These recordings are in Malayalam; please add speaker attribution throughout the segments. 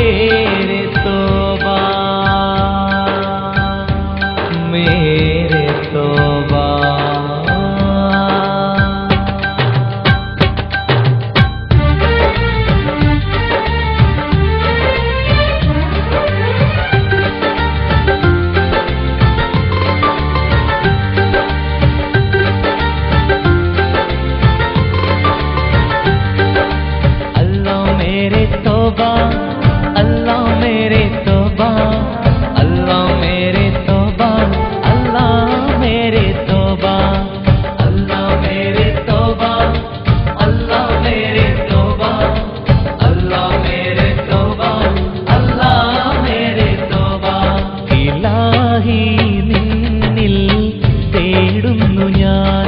Speaker 1: मेरे तौबा मेरे तौबा। अल्लाह मेरे तौबा अल्लाह मेरे तौबा अल्लाह मेरे तौबा अल्लाह मेरे तौबा अल्लाह मेरे तौबा अल्लाह मेरे तौबा अल्लाह मेरे तौबा। ഇലാഹി നിന്നിൽ തേടുന്നു ഞാൻ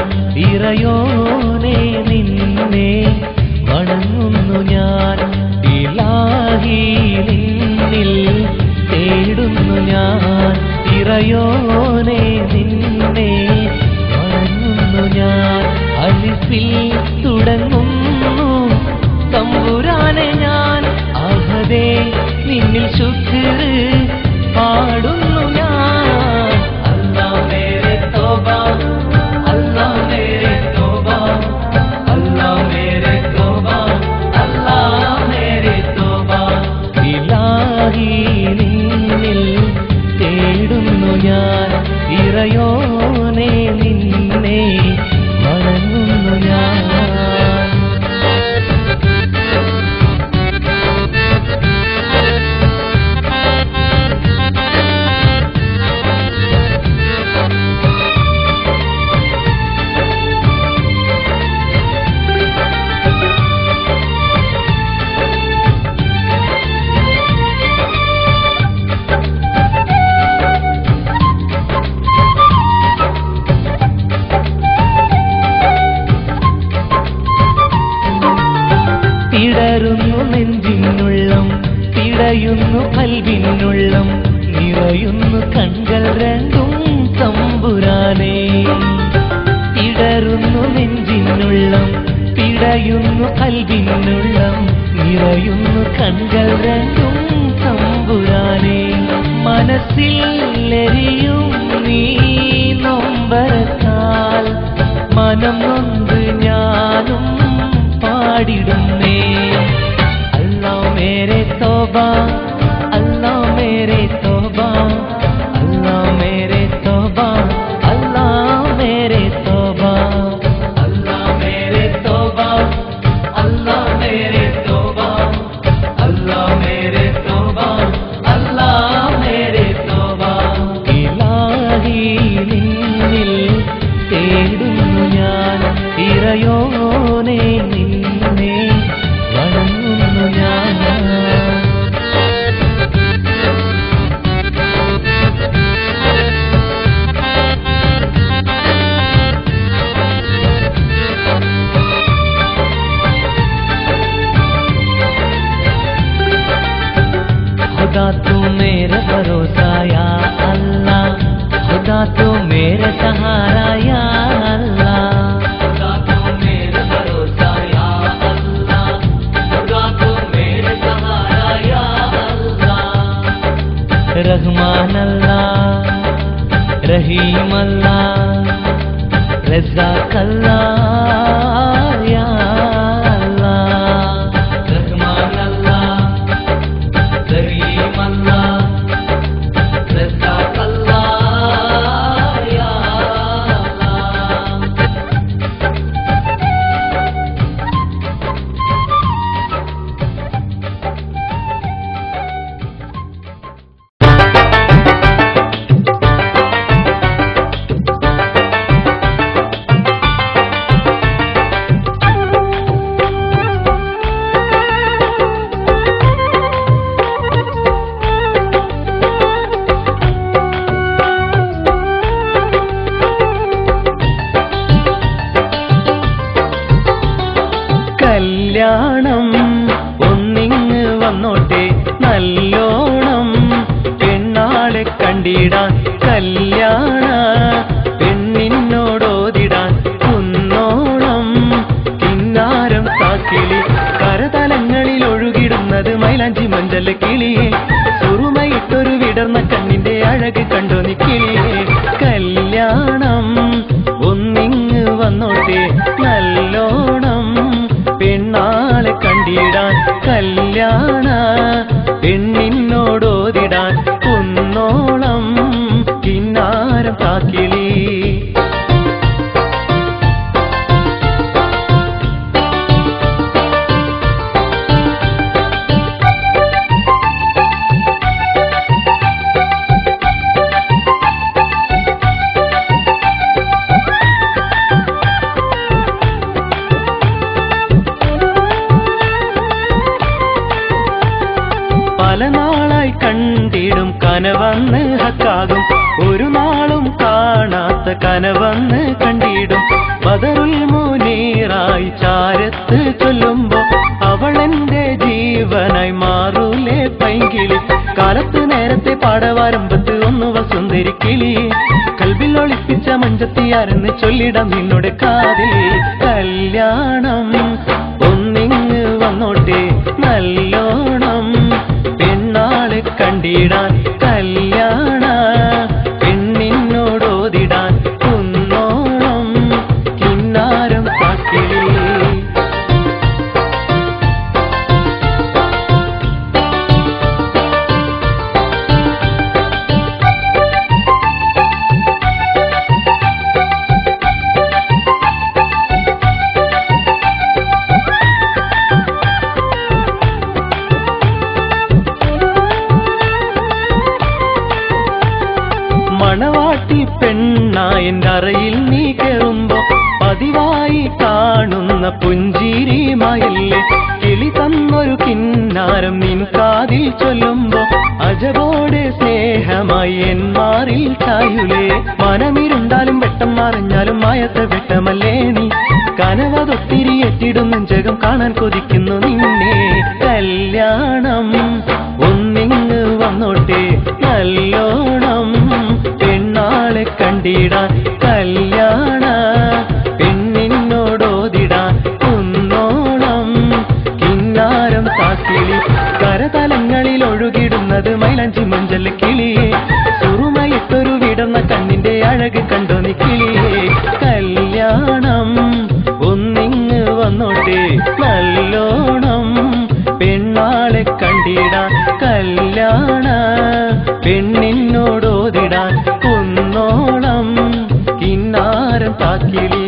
Speaker 1: ഇറയോനെ നിന്നെ വണങ്ങുന്നു ഞാൻ ഇലാഹി നിന്നിൽ തേടുന്നു ഞാൻ ഇറയോനെ നിന്നെ വണങ്ങുന്നു ഞാൻ അലിഫിൽ തുടങ്ങുന്നു തമ്പുരാനെ ഞാൻ അഹദേ നിന്നിൽ ശുക്ർ പാടുന്നു ഞാൻ അല്ലാഹ് മേരെ തൗബ അല്ലാഹ് മേരെ തൗബ അല്ലാഹ് മേരെ തൗബ അല്ലാഹ് മേരെ തൗബ। ഇലാഹി നിന്നിൽ തേടുന്നു ഞാൻ ഇറയോനെ നിന്നെ വണങ്ങുന്നു ഞാൻ। പിടരുന്നു നെഞ്ചിനുള്ളം പിടയുന്നു കൽവിനുള്ളം നിറയുന്നു കൺകൾ രണ്ടും തമ്പുരാനേ। പിടരുന്നു നെഞ്ചിനുള്ളം പിടയുന്നു കൽവിനുള്ളം നിറയുന്നു കൺകൾ രണ്ടും തമ്പുരാനേ। മനസ്സിൽ എരിയും നീ നൊമ്പരത്താൽ മനം നൊന്ത് ഞാനും പാടിടുന്നേ അല്ലാഹ് മേരെ തൗബ അല്ലാഹ് മേരെ തൗബ അല്ലാഹ് മേരെ തൗബ അല്ലാഹ് മേരെ തൗബ അല്ലാഹ് മേരെ തൗബ അല്ലാഹ് മേരെ തൗബ അല്ലാഹ് മേരെ തൗബ അല്ലാഹ് മേരെ തൗബ। ഇലാഹി നിന്നിൽ തേടുന്നു ഞാൻ ഇറയോനെ നിന്നെ വണങ്ങുന്നു ഞാൻ। खुदा तू मेरा भरोसा या अल्लाह खुदा तू मेरा सहारा या अल्लाह खुदा तू मेरा भरोसा या अल्लाह खुदा तू मेरा सहारा या अल्लाह। रहमान अल्लाह रहीम अल्लाह रज़ाक अल्लाह या കല്യാണം ഒന്നിങ്ങ് വന്നോട്ടെ നല്ലോണം പെണ്ണാളെ കണ്ടിടാൻ കല്യാണ പെണ്ണിനോടോതിടാൻ കുന്നോളം കിന്നാരം താക്കിളി കരതലങ്ങളിൽ ഒഴുകിടുന്നത് മൈലാഞ്ചി മഞ്ചൽ മഞ്ചല കിളിയെ സുറുമയിട്ടൊരു വിടർന്ന കണ്ണിന്റെ അഴക് കണ്ടോ നീ കിളിയെ കല്യാണം ഒന്നിങ്ങ് വന്നോട്ടെ നല്ലോണം പെണ്ണാളെ കണ്ടിടാൻ കല്യാണ പെണ്ണിനോടോതിടാൻ കുന്നോളം കിന്നാരം കാക്കിളി പല നാളായി കണ്ടിടും കനവന്ന് ഹക്കാകും ഒരു നാളും കാണാത്ത കനവന്ന് കണ്ടിടും ബദറുൽ മുനീറായി ചാരത്ത് ചൊല്ലുമ്പോ അവളെന്റെ ജീവനായി മാറൂലേ പൈങ്കിളി കാലത്ത് നേരത്തെ പാടവാരമ്പത്ത് ഒന്ന് വസുന്ദരി കിളി കൽബിൽ ഒളിപ്പിച്ച മഞ്ചത്തിയാരെന്ന് ചൊല്ലിടാം നിന്നോട് കാതിൽ കല്യാണം ഒന്നിങ്ങ് വന്നോട്ടെ നല്ലോണം പെണ്ണാളെ കണ്ടിടാൻ കല്യാണ പെണ്ണിനോടോതിടാൻ കുന്നോളം കിന്നാരം കാക്കിളി മണവാട്ടി പെണ്ണായന്റെ അറയിൽ നീ കയറുമ്പോ പതിവായി കാണുന്ന പുഞ്ചിരിയുമായല്ലേ കിളി തന്നൊരു കിന്നാരം നിൻ കാതിൽ ചൊല്ലുമ്പോ അജബോടെ സ്നേഹമായി എൻ മാറിൽ ചായുലേ മനമിരുണ്ടാലും വെട്ടം മറിഞ്ഞാലും മായത്തെ വെട്ടമല്ലേ നീ കനവതൊത്തിരി എത്തിടും നെഞ്ചകം കാണാൻ കൊതിക്കുന്നു നിന്നെ കല്യാണം ഒന്നിങ്ങ് വന്നോട്ടെ നല്ലോണം പെണ്ണാളെ കണ്ടിടാൻ കല്യാണ പെണ്ണിനോടോതിടാൻ കുന്നോളം കിന്നാരം കാക്കിളി കരതലങ്ങളിൽ ഒഴുകിടുന്നത് മൈലാഞ്ചി മഞ്ചൽ കിളിയെ സുറുമയിട്ടൊരു വിടർന്ന കണ്ണിന്റെ അഴക് കണ്ടോ നീ കിളിയെ കല്യാണം ഒന്നിങ്ങ് വന്നോട്ടെ നല്ലോണം പെണ്ണാളെ കണ്ടിടാൻ കല്യാണ പെണ്ണിനോടോതിടാൻ കുന്നോളം കിന്നാരം കാക്കിളി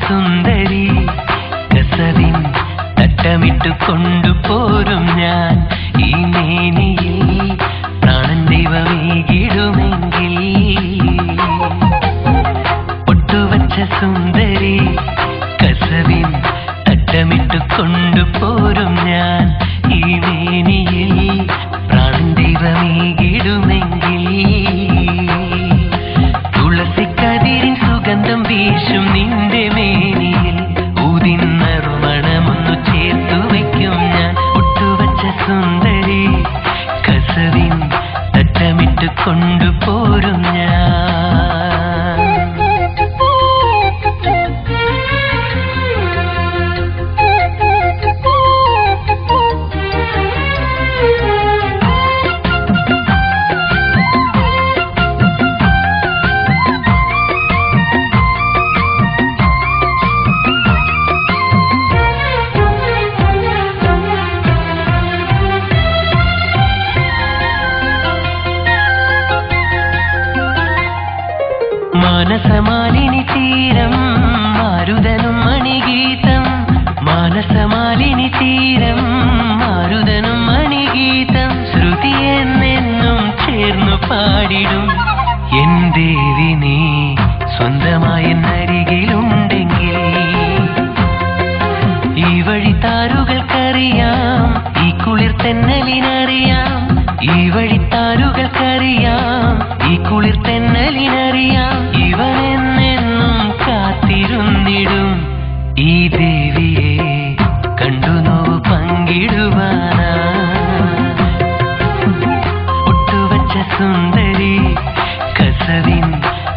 Speaker 2: സുന്ദരി കസവിൻ തട്ടമിട്ടു കൊണ്ടുപോരും ഞാൻ ഈ മേനിയിൽ പ്രാണൻ ദൈവമേകിടുമെങ്കിൽ ഒട്ടുവച്ച സുന്ദരി കസവിൻ തട്ടമിട്ടു കൊണ്ടുപോരും ഞാൻ ഈ മേനിയിൽ പ്രാണൻ ദൈവമേകിടുമെങ്കിൽ തുളസിക്കതിരിൻ സുഗന്ധം വീശും നിന്റെ മേനിയിൽ ഊതിന്നറുമണമൊന്നു ചേർത്തു വയ്ക്കും ഞാൻ ഒട്ടുവച്ച സുന്ദരി കസവിൻ തട്ടമിട്ട് കൊണ്ടുപോരും ഞാൻ മാനസമാലിനി തീരം മാരുതനും മണിഗീതം മാനസമാലിനി തീരം മാരുതനും മണിഗീതം ശ്രുതിയെന്നെന്നും ചേർന്നു പാടിടും എൻ ദേവി നീ സ്വന്തമായി നരികിലുണ്ടെങ്കിൽ ഈ വഴി താര അറിയാം, ഈ കുളിർ തെന്നലിനറിയാം, ഈ വഴിത്താരുകൾക്കറിയാം, ഈ കുളിർ തെന്നലിനറിയാം, ഇവനെന്നെന്നും കാത്തിരുന്നിടും ഈ ദേവിയെ കണ്ടു നോവ് പങ്കിടുവാനാ. ഒട്ടുവച്ച സുന്ദരി കസവിൻ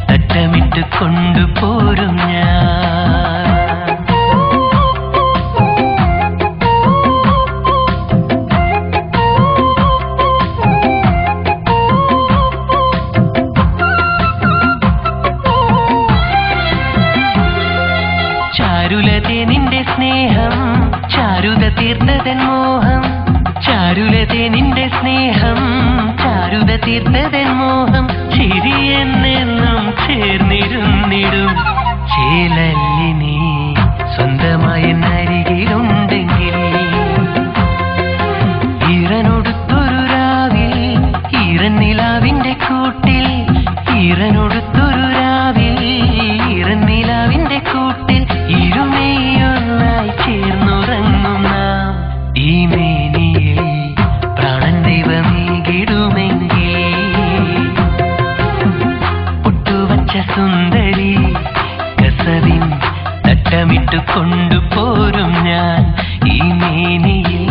Speaker 2: തട്ടമിട്ട് കൊണ്ടുപോരും ഞാൻ. ചാരുലതേ നിന്റെ സ്നേഹം, ചാരുത തീർത്തതൻ മോഹം, ചാരുലതേ നിന്റെ സ്നേഹം, ചാരുത തീർത്തതൻ മോഹം, ചിരിയെന്നെന്നും ചേർന്നിരുന്നിടും ചേലല്ലിനി സ്വന്തമായി അരികിലുണ്ടെങ്കിൽ. ഈറനൊടുത്തൊരു രാവിൽ ഈറന്നിലാവിന്റെ കൂട്ടിൽ, ഈറനൊടുത്തൊരു രാവിൽ ഈറന്നിലാവിന്റെ കൂട്ടിൽ, ഇരുമയൊന്നായി ചേർന്നുറങ്ങും നാം ഈ മേനിയിൽ പ്രാണൻ ദൈവമേകിടുമെങ്കിൽ. ഒട്ടുവച്ച സുന്ദരി കസവിൻ തട്ടമിട്ട് കൊണ്ടുപോരും ഞാൻ ഈ മേനിയിൽ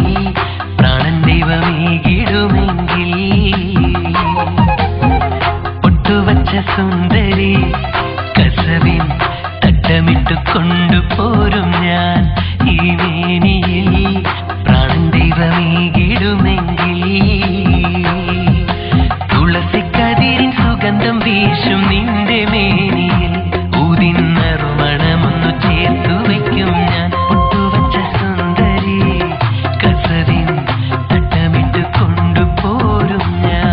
Speaker 2: പ്രാണൻ ദൈവമേകിടുമെങ്കിൽ. ഒട്ടുവച്ച സുന്ദരി കസവിൻ തട്ടമിട്ട് കൊണ്ടുപോരും ഞാൻ ഈ മേനിയിൽ പ്രാണൻ ദൈവമേകിടുമെങ്കിൽ. തുളസിക്കതിരിൻ സുഗന്ധം വീശും നിന്റെ മേനിയിൽ ഊതിന്നറുമണമൊന്നു ചേർത്തു വയ്ക്കും ഞാൻ. ഒട്ടുവച്ച സുന്ദരി കസവിൻ തട്ടമിട്ട് കൊണ്ടുപോരും ഞാൻ.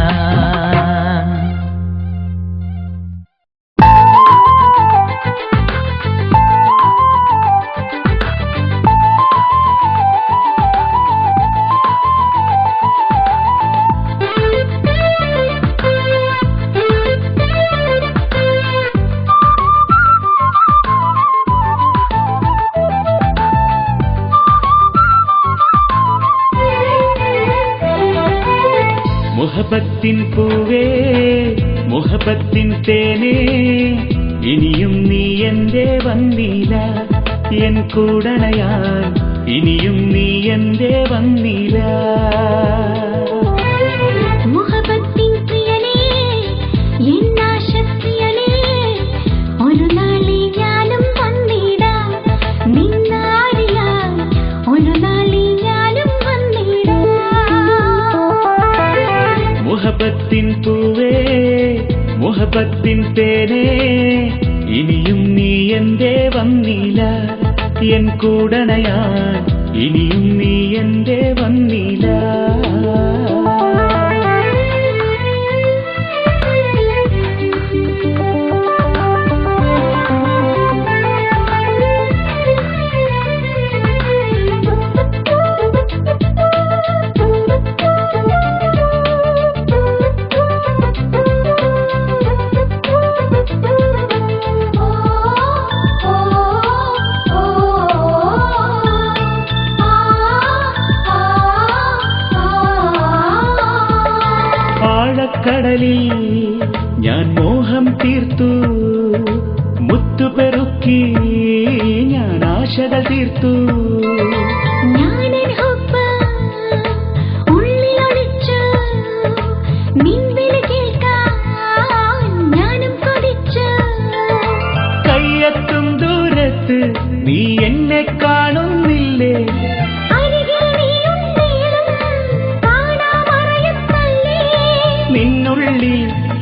Speaker 1: മുഹബത്തിൻ പൂവേ മുഹബത്തിൻ തേനേ, ഇനിയും നീ എന്റെ വന്നില്ല എൻ കൂടണയാൻ, ഇനിയും നീ എന്റെ വന്നില്ല.
Speaker 3: മുഹബത്തിൻ പ്രിയനേ എന്നാശപ്രിയനേ, ഒരു നാളിൽ ഞാനും വന്നിടാം നിന്നാരിയാൻ, ഒരു നാളിൽ ഞാനും വന്നിടാം.
Speaker 1: മുഹബത്തിൻ പൂവേ മുഹബത്തിൻ തേനേ, ഇനിയും നീ എന്റെ വന്നില്ല എൻ കൂടണയാൻ, ഇനിയും നീ എന്റെ വന്നില്ല. ആഴക്കടലിൽ ഞാൻ മോഹം തീർത്തു, മുത്തുപെറുക്കി ഞാൻ ആശകൾ തീർത്തു.
Speaker 3: ഞാനെൻ ഹുബ്ബ് ഉള്ളിലൊളിച്ചു, നിൻവിളി കേൾക്കാൻ ഞാനും കൊതിച്ചു.
Speaker 1: കയ്യെത്തും ദൂരത്ത് നീ എന്നെ കാണുന്നില്ലേ,
Speaker 3: അരികിൽ നീയുണ്ടേലും കാണാമറയത്തല്ലേ.
Speaker 1: നിന്നുള്ളിൽ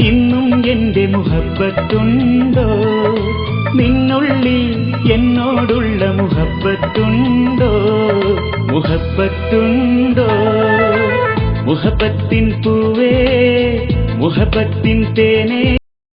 Speaker 1: ഇന്നും എന്റെ മുഹബത്തുണ്ടോ, നിന്നുള്ളിൽ എന്നോടുള്ള മുഹബത്തുണ്ടോ, മുഹബത്തുണ്ടോ. മുഹബത്തിൻ പൂവേ മുഹബത്തിൻ തേനേ,